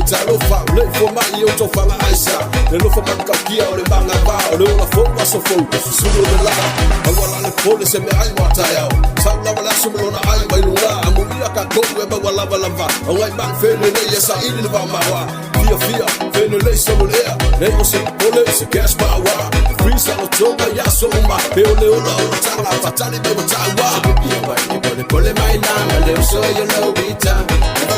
Talo fa le fo mai o to fanga aisa le lo fo man ka kia o le banga ba o le la fo wa so fo sulu de la wala le pole se me ai mata ya sa la wala so me na ai mai lua amulia ka ko we ba wala wala va o ngai bang fe le ye sa ili le ba ma wa fia fe le so le le o se pole se cash ba wa free sa lo tonga ya so ma pe o le o la o tanga fatali be ta wa be pole mai na le so you know vita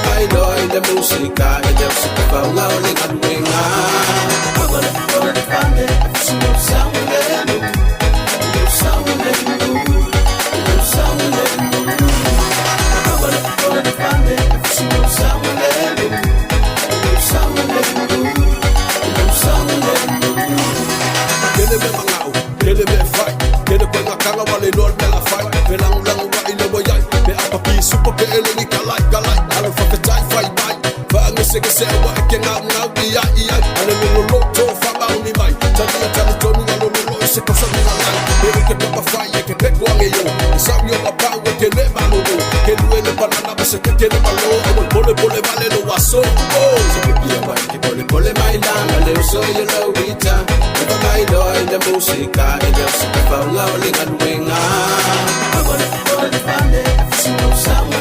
mai lo de musica e de se fa una o le caduenga agora por de fame se no sabe agora por de fame se no sabe Kele me mangau, kele me fai, kele ko ngakanga wale lol de la fai, pelang lang wa ile boyai, pe apa pi super ke ele ni kalai, ala fa ke tai fai bai, fa ngese ke se wa ke ngau ngau ia, ale no lo to fa ba uni bai, tani to ni lo se ko sa ni la, ele ke pa fai ke pe ko ngeyo, sa yo pa pa we ke le ba lo, ke lu ele banana ba se ke le ba lo, pole vale no waso, se ke pia bai ke pole mai la, ale so yo lo vita. Mai doi de música e de se fa una olinga duenga agora por de fame se no sabe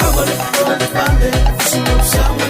agora por de fame se no sabe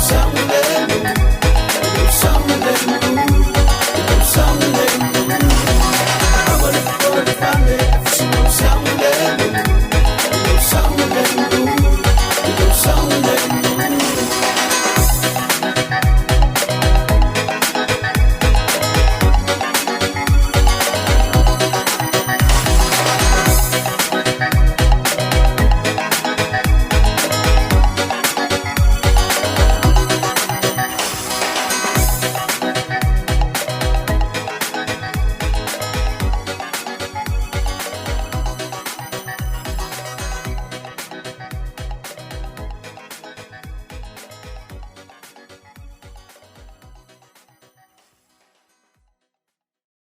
Sound